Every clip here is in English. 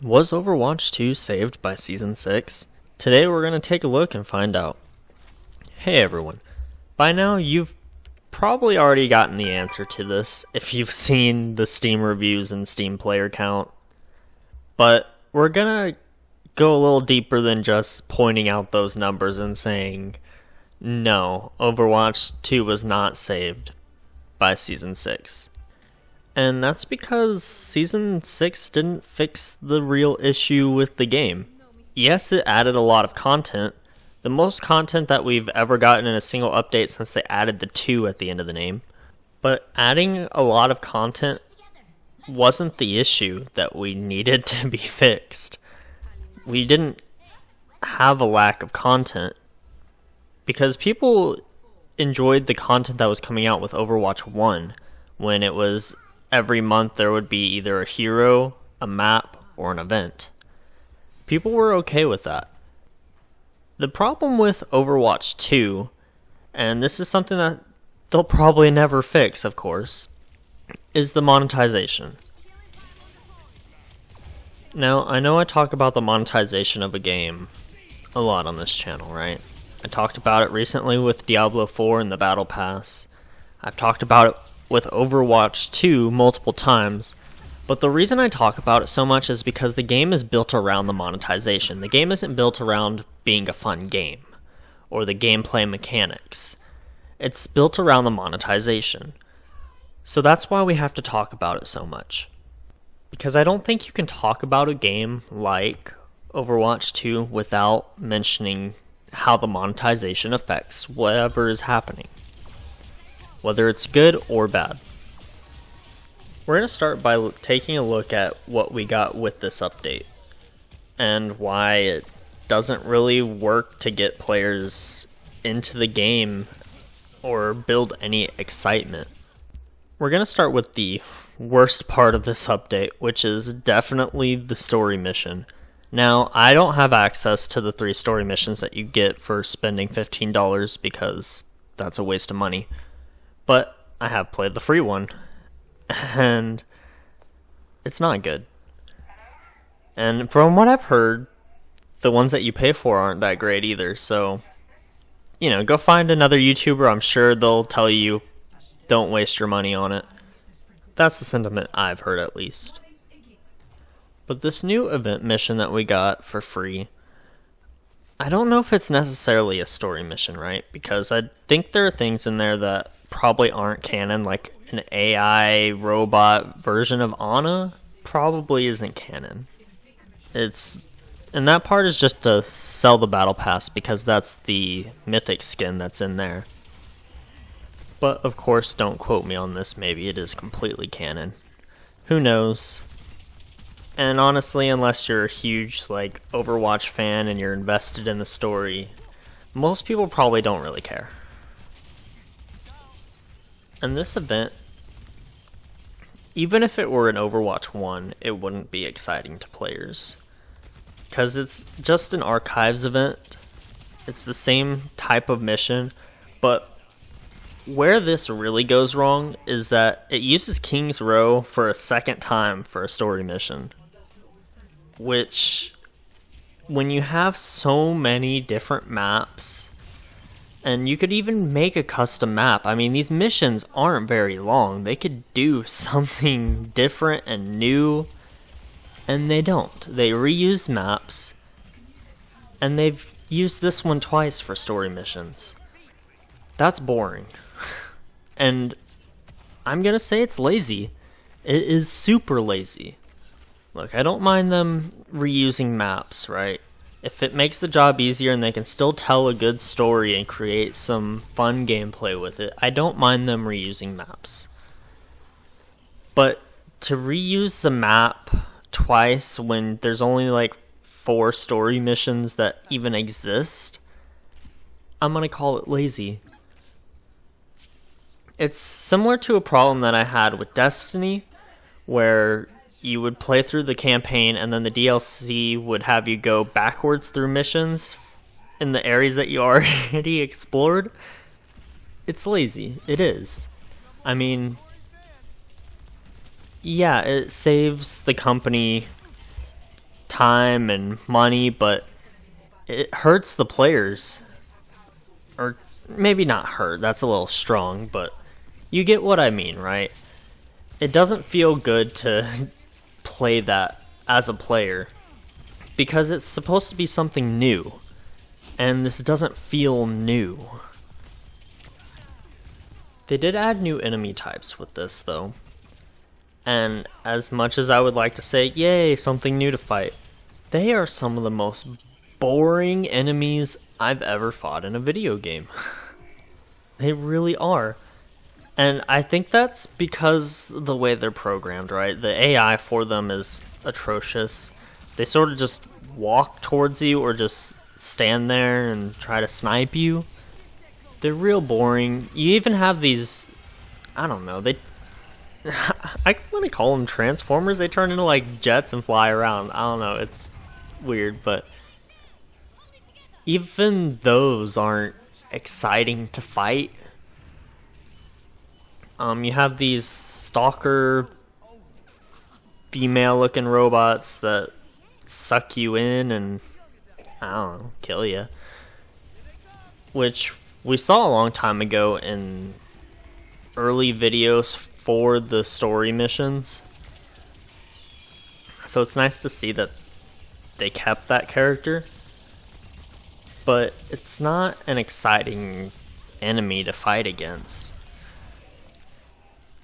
Was Overwatch 2 saved by Season 6? Today we're going to take a look and find out. Hey everyone, by now you've probably already gotten the answer to this if you've seen the Steam reviews and Steam player count, but we're going to go a little deeper than just pointing out those numbers and saying, no, Overwatch 2 was not saved by Season 6. And that's because Season 6 didn't fix the real issue with the game. Yes, it added a lot of content, the most content that we've ever gotten in a single update since they added the 2 at the end of the name. But adding a lot of content wasn't the issue that we needed to be fixed. We didn't have a lack of content, because people enjoyed the content that was coming out with Overwatch 1, when it was every month there would be either a hero, a map, or an event. People were okay with that. The problem with Overwatch 2, and this is something that they'll probably never fix, of course, is the monetization. Now, I know I talk about the monetization of a game a lot on this channel, right? I talked about it recently with Diablo 4 and the Battle Pass. I've talked about it with Overwatch 2 multiple times, but the reason I talk about it so much is because the game is built around the monetization. The game isn't built around being a fun game, or the gameplay mechanics. It's built around the monetization. So that's why we have to talk about it so much. Because I don't think you can talk about a game like Overwatch 2 without mentioning how the monetization affects whatever is happening, whether it's good or bad. We're going to start by taking a look at what we got with this update, and why it doesn't really work to get players into the game or build any excitement. We're going to start with the worst part of this update, which is definitely the story mission. Now, I don't have access to the 3 story missions that you get for spending $15 because that's a waste of money. But I have played the free one, and it's not good. And from what I've heard, the ones that you pay for aren't that great either, so, go find another YouTuber. I'm sure they'll tell you, don't waste your money on it. That's the sentiment I've heard, at least. But this new event mission that we got for free, I don't know if it's necessarily a story mission, right? Because I think there are things in there that probably aren't canon, like an AI robot version of Ana probably isn't canon. And that part is just to sell the battle pass, because that's the mythic skin that's in there. But of course, don't quote me on this, maybe it is completely canon. Who knows? And honestly, unless you're a huge Overwatch fan and you're invested in the story, most people probably don't really care. And this event, even if it were an Overwatch 1, it wouldn't be exciting to players, because it's just an archives event. It's the same type of mission, but where this really goes wrong is that it uses King's Row for a second time for a story mission. Which, when you have so many different maps, and you could even make a custom map, I mean, these missions aren't very long. They could do something different and new, and they don't. They reuse maps, and they've used this one twice for story missions. That's boring. And I'm gonna say it's lazy. It is super lazy. Look, I don't mind them reusing maps, right? If it makes the job easier and they can still tell a good story and create some fun gameplay with it, I don't mind them reusing maps. But to reuse a map twice when there's only 4 story missions that even exist, I'm gonna call it lazy. It's similar to a problem that I had with Destiny, where you would play through the campaign and then the DLC would have you go backwards through missions in the areas that you already explored. It's lazy. It is. I mean, yeah, it saves the company time and money, but it hurts the players. Or maybe not hurt, that's a little strong, but you get what I mean, right? It doesn't feel good to play that as a player because it's supposed to be something new, and this doesn't feel new. They did add new enemy types with this though, and as much as I would like to say, yay, something new to fight, they are some of the most boring enemies I've ever fought in a video game. They really are. And I think that's because the way they're programmed, right? The AI for them is atrocious. They sort of just walk towards you or just stand there and try to snipe you. They're real boring. You even have these, I don't know, I want to call them transformers. They turn into like jets and fly around. I don't know, it's weird, but even those aren't exciting to fight. You have these stalker female looking robots that suck you in and, I don't know, kill you. Which we saw a long time ago in early videos for the story missions. So it's nice to see that they kept that character. But it's not an exciting enemy to fight against.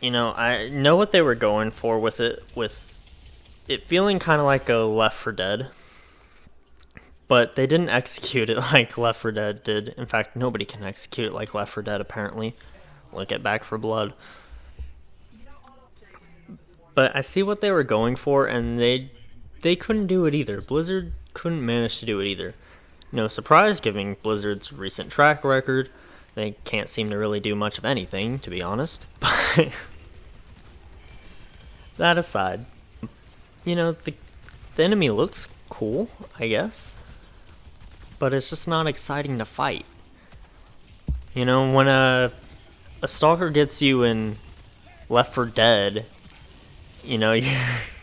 You know, I know what they were going for with it feeling kind of like a Left 4 Dead. But they didn't execute it like Left 4 Dead did. In fact, nobody can execute it like Left 4 Dead, apparently. Look at Back 4 Blood. But I see what they were going for, and they couldn't do it either. Blizzard couldn't manage to do it either. No surprise, given Blizzard's recent track record. They can't seem to really do much of anything, to be honest. But that aside, you know, the enemy looks cool, I guess. But it's just not exciting to fight. You know, when a stalker gets you in Left 4 Dead, you know,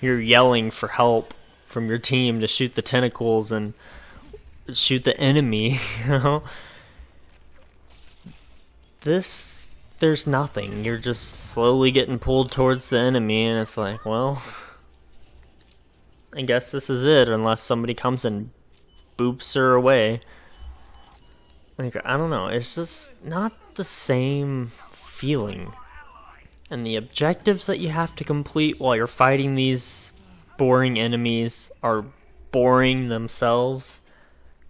you're yelling for help from your team to shoot the tentacles and shoot the enemy, you know? There's nothing. You're just slowly getting pulled towards the enemy, and it's like, well, I guess this is it, unless somebody comes and boops her away. Like, I don't know, it's just not the same feeling. And the objectives that you have to complete while you're fighting these boring enemies are boring themselves.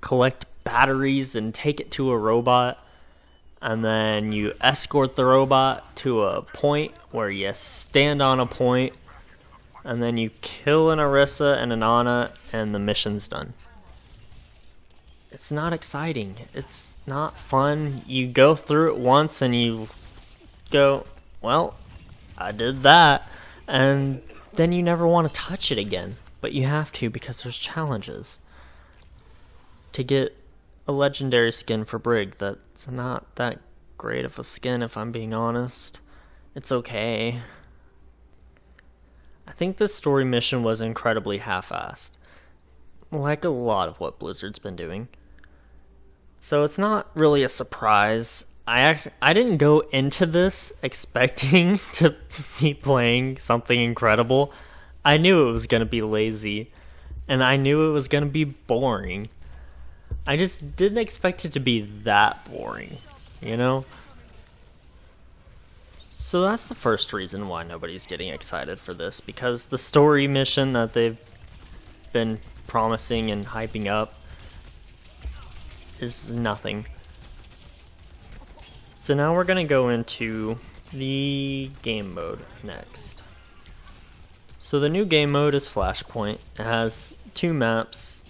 Collect batteries and take it to a robot, and then you escort the robot to a point where you stand on a point, and then you kill an Orisa and an Ana, and the mission's done. It's not exciting. It's not fun. You go through it once and you go, well, I did that, and then you never want to touch it again. But you have to because there's challenges. To get a legendary skin for Brig, that's not that great of a skin if I'm being honest. It's okay. I think this story mission was incredibly half-assed, like a lot of what Blizzard's been doing. So it's not really a surprise. I didn't go into this expecting to be playing something incredible. I knew it was going to be lazy, and I knew it was going to be boring. I just didn't expect it to be that boring, you know? So that's the first reason why nobody's getting excited for this, because the story mission that they've been promising and hyping up is nothing. So now we're going to go into the game mode next. So the new game mode is Flashpoint. It has 2 maps,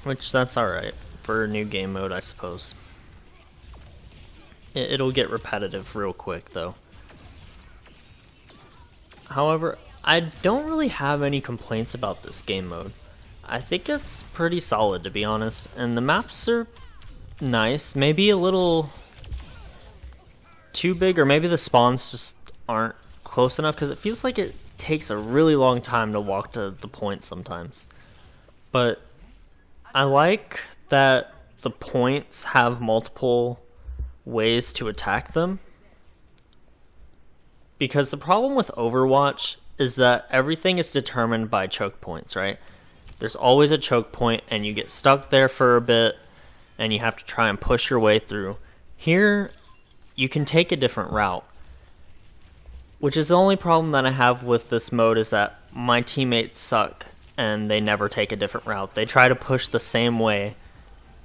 which that's alright for a new game mode, I suppose. It'll get repetitive real quick, though. However, I don't really have any complaints about this game mode. I think it's pretty solid, to be honest, and the maps are nice. Maybe a little too big, or maybe the spawns just aren't close enough, because it feels like it takes a really long time to walk to the point sometimes. But I like that the points have multiple ways to attack them. Because the problem with Overwatch is that everything is determined by choke points, right? There's always a choke point and you get stuck there for a bit and you have to try and push your way through. Here, you can take a different route. Which is the only problem that I have with this mode, is that my teammates suck and they never take a different route. They try to push the same way.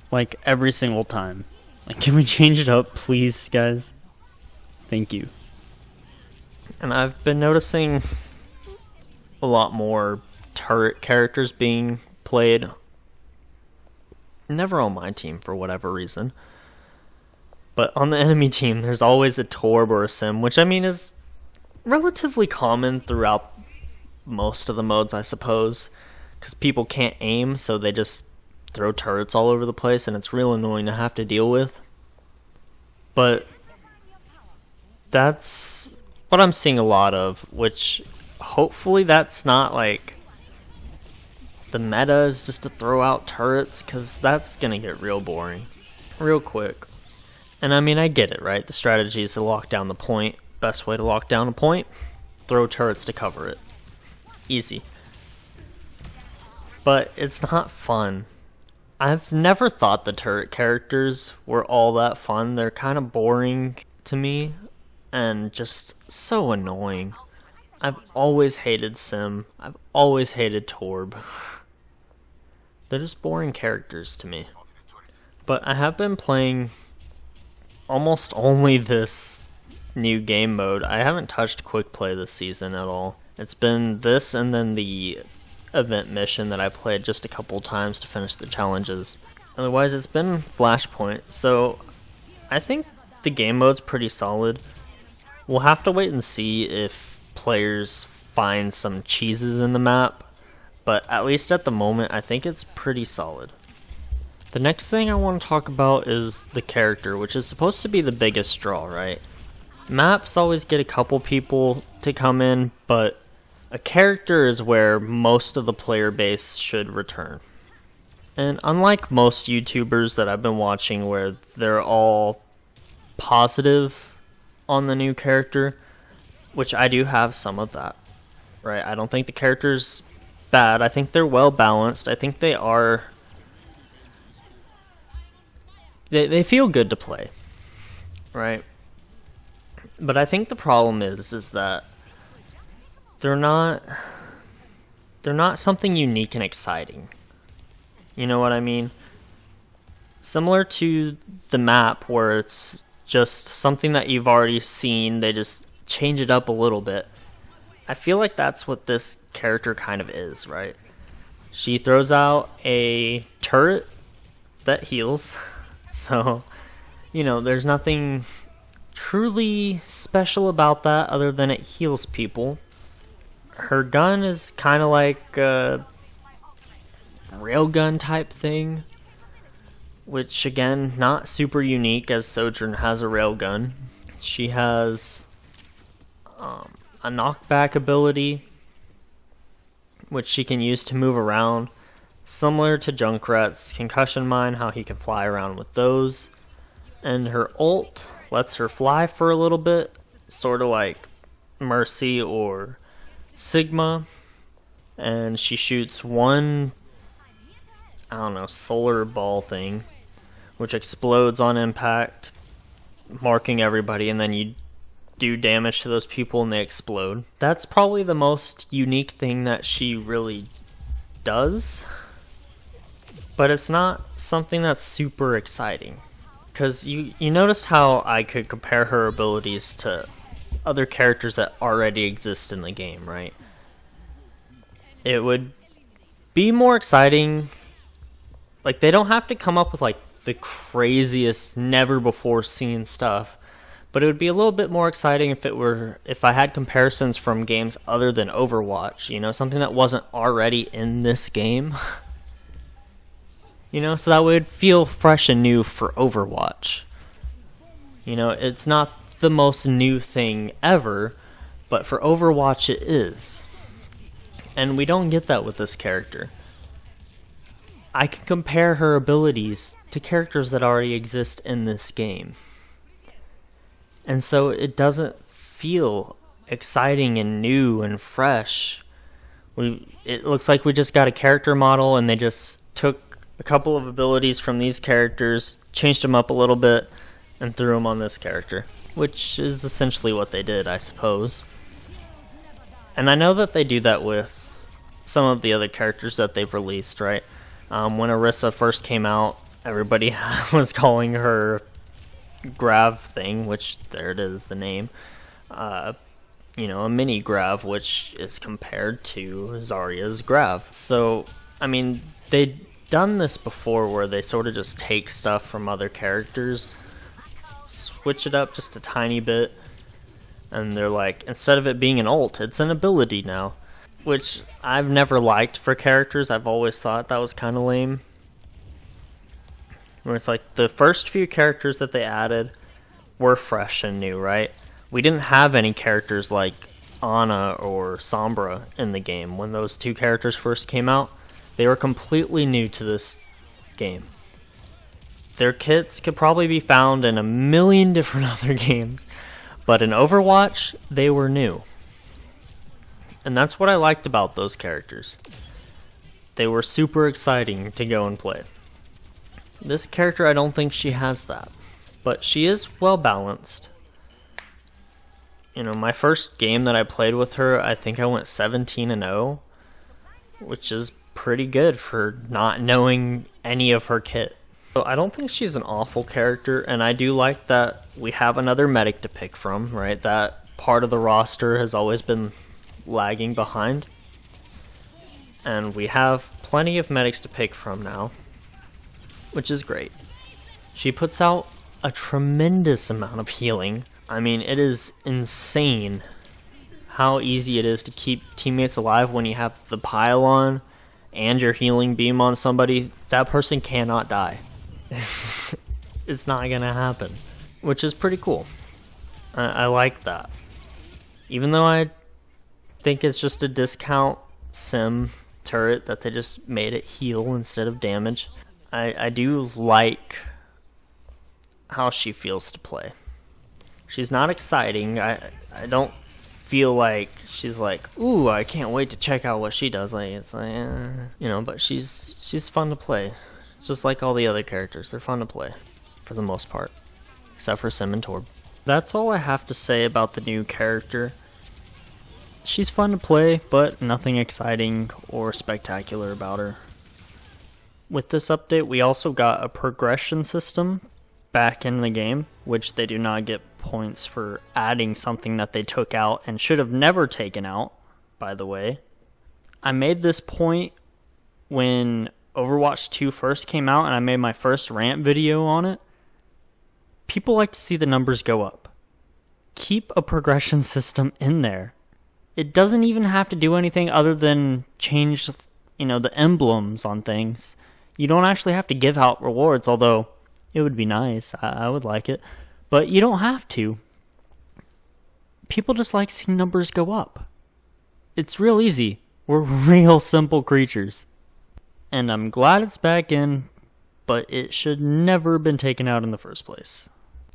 Like, every single time. Like, can we change it up, please, guys? Thank you. And I've been noticing a lot more turret characters being played. Never on my team for whatever reason. But on the enemy team, there's always a Torb or a Sim, which I mean is relatively common throughout most of the modes, I suppose. Because people can't aim, so they just throw turrets all over the place, and it's real annoying to have to deal with. But that's what I'm seeing a lot of, which hopefully that's not like the meta is just to throw out turrets, because that's gonna get real boring real quick. And I mean, I get it, right? The strategy is to lock down the point. Best way to lock down a point, throw turrets to cover it. Easy. But it's not fun. I've never thought the turret characters were all that fun. They're kind of boring to me and just so annoying. I've always hated Sim. I've always hated Torb. They're just boring characters to me. But I have been playing almost only this new game mode. I haven't touched quick play this season at all. It's been this and then the event mission that I played just a couple times to finish the challenges. Otherwise, it's been Flashpoint. So I think the game mode's pretty solid. We'll have to wait and see if players find some cheeses in the map, but at least at the moment, I think it's pretty solid. The next thing I want to talk about is the character, which is supposed to be the biggest draw, right? Maps always get a couple people to come in, but a character is where most of the player base should return. And unlike most YouTubers that I've been watching where they're all positive on the new character, which I do have some of that, right? I don't think the character's bad. I think they're well balanced. I think they are... They feel good to play, right? But I think the problem is that they're not something unique and exciting. You know what I mean? Similar to the map where it's just something that you've already seen, they just change it up a little bit. I feel like that's what this character kind of is, right? She throws out a turret that heals. So, you know, there's nothing truly special about that other than it heals people. Her gun is kind of like a railgun type thing, which again, not super unique as Sojourn has a railgun. She has a knockback ability, which she can use to move around. Similar to Junkrat's concussion mine, how he can fly around with those. And her ult lets her fly for a little bit, sort of like Mercy or Sigma. And she shoots one, I don't know, solar ball thing, which explodes on impact, marking everybody, and then you do damage to those people and they explode. That's probably the most unique thing that she really does. But it's not something that's super exciting. Because you noticed how I could compare her abilities to other characters that already exist in the game, right? It would be more exciting. Like, they don't have to come up with like the craziest, never before seen stuff. But it would be a little bit more exciting if I had comparisons from games other than Overwatch, you know, something that wasn't already in this game. You know, so that would feel fresh and new for Overwatch. You know, it's not the most new thing ever, but for Overwatch it is. And we don't get that with this character. I can compare her abilities to characters that already exist in this game. And so it doesn't feel exciting and new and fresh. It looks like we just got a character model and they just took a couple of abilities from these characters, changed them up a little bit, and threw them on this character. Which is essentially what they did, I suppose. And I know that they do that with some of the other characters that they've released, right? When Orisa first came out, everybody was calling her Grav thing, which there it is, the name. A mini Grav, which is compared to Zarya's Grav. So, I mean, they'd done this before where they sort of just take stuff from other characters, switch it up just a tiny bit, and they're like, instead of it being an ult, it's an ability now. Which I've never liked for characters. I've always thought that was kind of lame. Where it's like the first few characters that they added were fresh and new, right? We didn't have any characters like Ana or Sombra in the game. When those two characters first came out, they were completely new to this game. Their kits could probably be found in a million different other games, but in Overwatch, they were new. And that's what I liked about those characters. They were super exciting to go and play. This character, I don't think she has that. But she is well balanced. You know, my first game that I played with her, I think I went 17-0, which is pretty good for not knowing any of her kit. So I don't think she's an awful character, and I do like that we have another medic to pick from, right? That part of the roster has always been lagging behind. And we have plenty of medics to pick from now, which is great. She puts out a tremendous amount of healing. I mean, it is insane how easy it is to keep teammates alive when you have the pylon and your healing beam on somebody. That person cannot die. It's not gonna happen, which is pretty cool. I like that. Even though I think it's just a discount sim turret that they just made it heal instead of damage, I do like how she feels to play. She's not exciting. I don't feel like she's like, ooh, I can't wait to check out what she does. Like, it's like, but she's fun to play. Just like all the other characters, they're fun to play for the most part, except for Sim and Torb. That's all I have to say about the new character. She's fun to play, but nothing exciting or spectacular about her. With this update, we also got a progression system back in the game, which they do not get points for adding something that they took out and should have never taken out, by the way. I made this point when Overwatch 2 first came out and I made my first rant video on it. People like to see the numbers go up. Keep a progression system in there. It doesn't even have to do anything other than change, the emblems on things. You don't actually have to give out rewards, although it would be nice. I would like it. But you don't have to. People just like seeing numbers go up. It's real easy. We're real simple creatures. And I'm glad it's back in, but it should never have been taken out in the first place.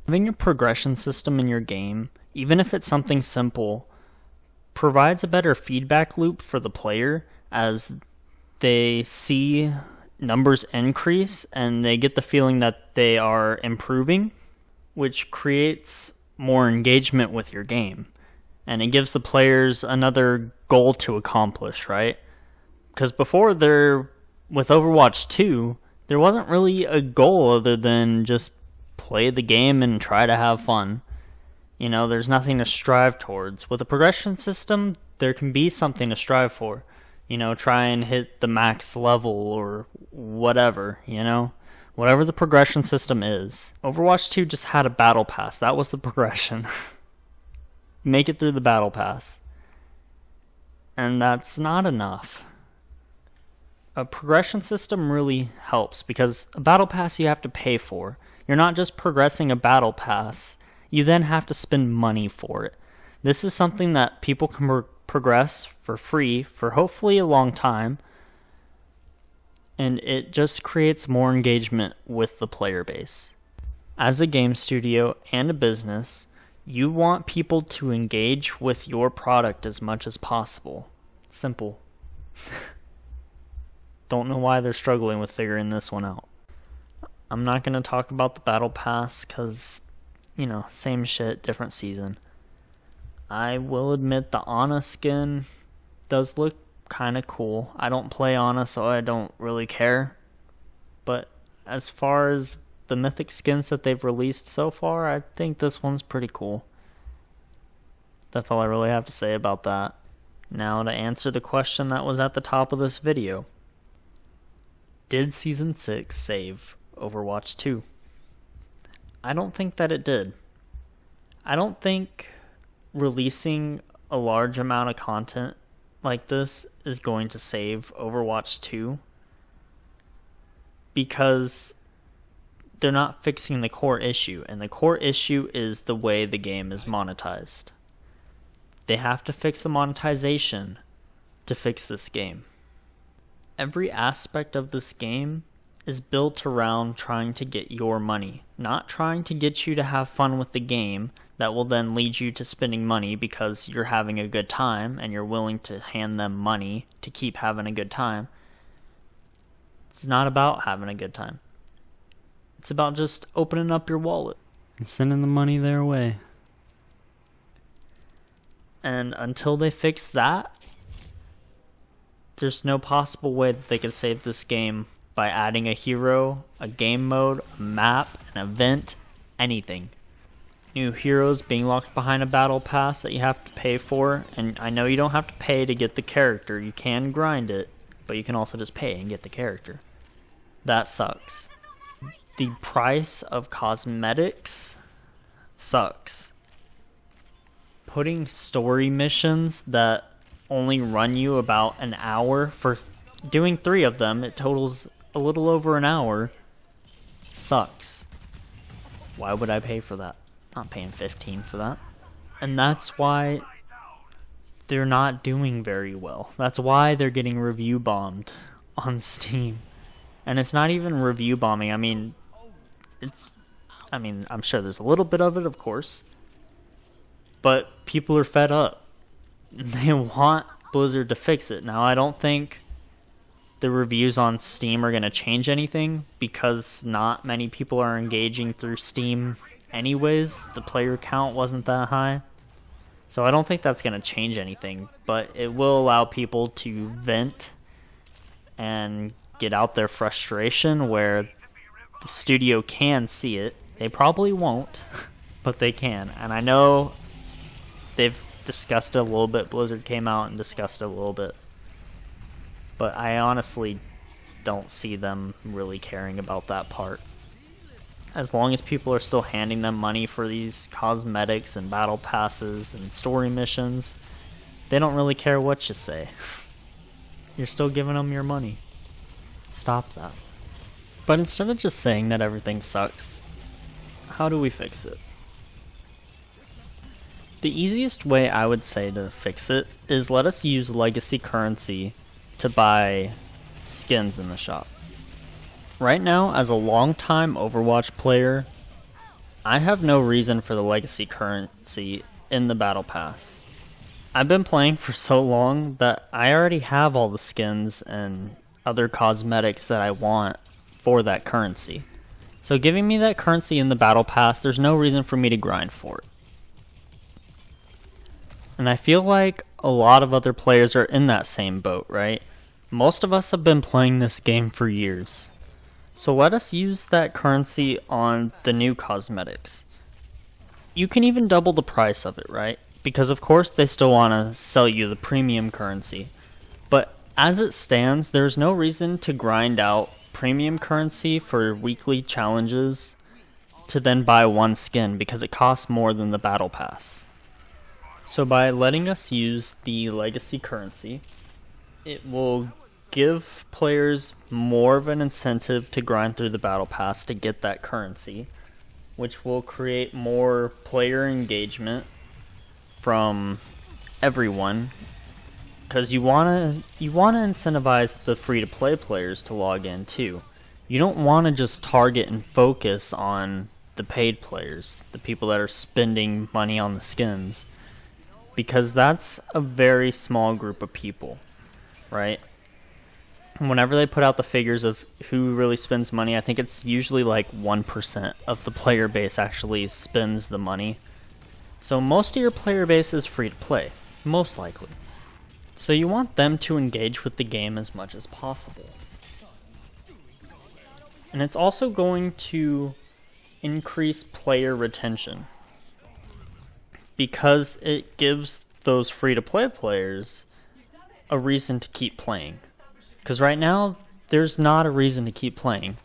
Having a progression system in your game, even if it's something simple, provides a better feedback loop for the player as they see numbers increase and they get the feeling that they are improving, which creates more engagement with your game. And it gives the players another goal to accomplish, right? Because before with Overwatch 2, there wasn't really a goal other than just play the game and try to have fun. There's nothing to strive towards. With a progression system, there can be something to strive for. Try and hit the max level or whatever, Whatever the progression system is. Overwatch 2 just had a battle pass. That was the progression. Make it through the battle pass. And that's not enough. A progression system really helps because a battle pass you have to pay for. You're not just progressing a battle pass. You then have to spend money for it. This is something that people can progress for free for hopefully a long time. and it just creates more engagement with the player base. As a game studio and a business, you want people to engage with your product as much as possible. Simple. Don't know why they're struggling with figuring this one out. I'm not going to talk about the Battle Pass because, same shit, different season. I will admit the Ana skin does look kind of cool. I don't play Ana, so I don't really care. But as far as the mythic skins that they've released so far, I think this one's pretty cool. That's all I really have to say about that. Now to answer the question that was at the top of this video. Did Season 6 save Overwatch 2? I don't think that it did. I don't think releasing a large amount of content like this is going to save Overwatch 2 because they're not fixing the core issue, and the core issue is the way the game is monetized. They have to fix the monetization to fix this game. Every aspect of this game is built around trying to get your money, not trying to get you to have fun with the game that will then lead you to spending money because you're having a good time and you're willing to hand them money to keep having a good time. It's not about having a good time. It's about just opening up your wallet and sending the money their way. And until they fix that, there's no possible way that they could save this game by adding a hero, a game mode, a map, an event, anything. New heroes being locked behind a battle pass that you have to pay for, and I know you don't have to pay to get the character. You can grind it, but you can also just pay and get the character. That sucks. The price of cosmetics sucks. Putting story missions that only run you about an hour for doing 3 of them, it totals a little over an hour, sucks. Why would I pay for that? Not paying $15 for that. And that's why they're not doing very well. That's why they're getting review bombed on Steam. And it's not even review bombing. I'm sure there's a little bit of it, of course. But people are fed up. They want Blizzard to fix it. Now, I don't think the reviews on Steam are going to change anything because not many people are engaging through Steam anyways. The player count wasn't that high. So I don't think that's going to change anything. But it will allow people to vent and get out their frustration where the studio can see it. They probably won't, but they can. And I know they've discussed it a little bit. Blizzard came out and discussed it a little bit. But I honestly don't see them really caring about that part. As long as people are still handing them money for these cosmetics and battle passes and story missions, they don't really care what you say. You're still giving them your money. Stop that. But instead of just saying that everything sucks, how do we fix it? The easiest way I would say to fix it is let us use legacy currency to buy skins in the shop. Right now, as a long-time Overwatch player, I have no reason for the legacy currency in the Battle Pass. I've been playing for so long that I already have all the skins and other cosmetics that I want for that currency. So giving me that currency in the Battle Pass, there's no reason for me to grind for it. And I feel like a lot of other players are in that same boat, right? Most of us have been playing this game for years. So let us use that currency on the new cosmetics. You can even double the price of it, right? Because of course they still want to sell you the premium currency. But as it stands, there's no reason to grind out premium currency for weekly challenges to then buy one skin because it costs more than the battle pass. So by letting us use the legacy currency, it will give players more of an incentive to grind through the battle pass to get that currency, which will create more player engagement from everyone, because you wanna incentivize the free-to-play players to log in too. You don't want to just target and focus on the paid players, the people that are spending money on the skins, because that's a very small group of people, right? And whenever they put out the figures of who really spends money, I think it's usually like 1% of the player base actually spends the money. So most of your player base is free to play, most likely. So you want them to engage with the game as much as possible. And it's also going to increase player retention, because it gives those free-to-play players a reason to keep playing. Because right now, there's not a reason to keep playing.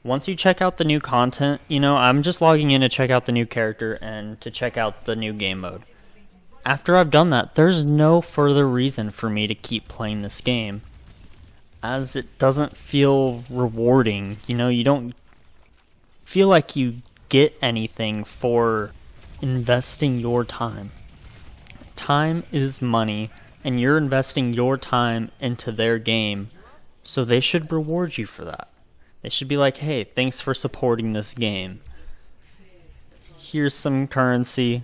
Once you check out the new content, you know, I'm just logging in to check out the new character and to check out the new game mode. After I've done that, there's no further reason for me to keep playing this game, as it doesn't feel rewarding. You know, you don't feel like you get anything for investing your time. Time is money, and you're investing your time into their game, so they should reward you for that. They should be like, hey, thanks for supporting this game. Here's some currency,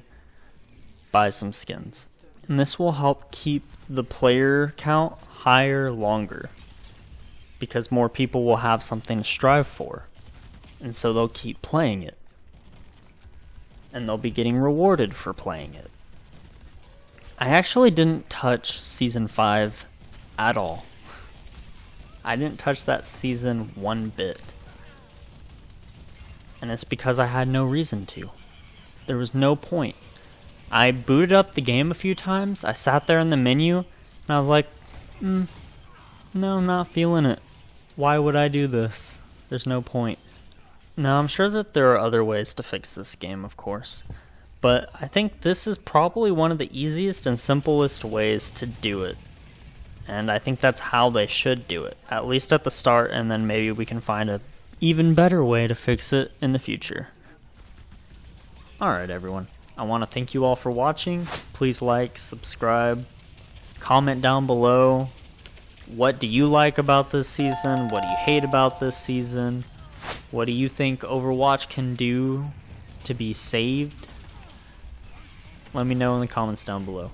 buy some skins. And this will help keep the player count higher longer, because more people will have something to strive for, and so they'll keep playing it. And they'll be getting rewarded for playing it. I actually didn't touch Season 5 at all. I didn't touch that season one bit. And it's because I had no reason to. There was no point. I booted up the game a few times, I sat there in the menu, and I was like, no, I'm not feeling it. Why would I do this? There's no point. Now, I'm sure that there are other ways to fix this game, of course, but I think this is probably one of the easiest and simplest ways to do it. And I think that's how they should do it, at least at the start, and then maybe we can find a even better way to fix it in the future. Alright everyone, I want to thank you all for watching. Please like, subscribe, comment down below. What do you like about this season? What do you hate about this season? What do you think Overwatch can do to be saved? Let me know in the comments down below.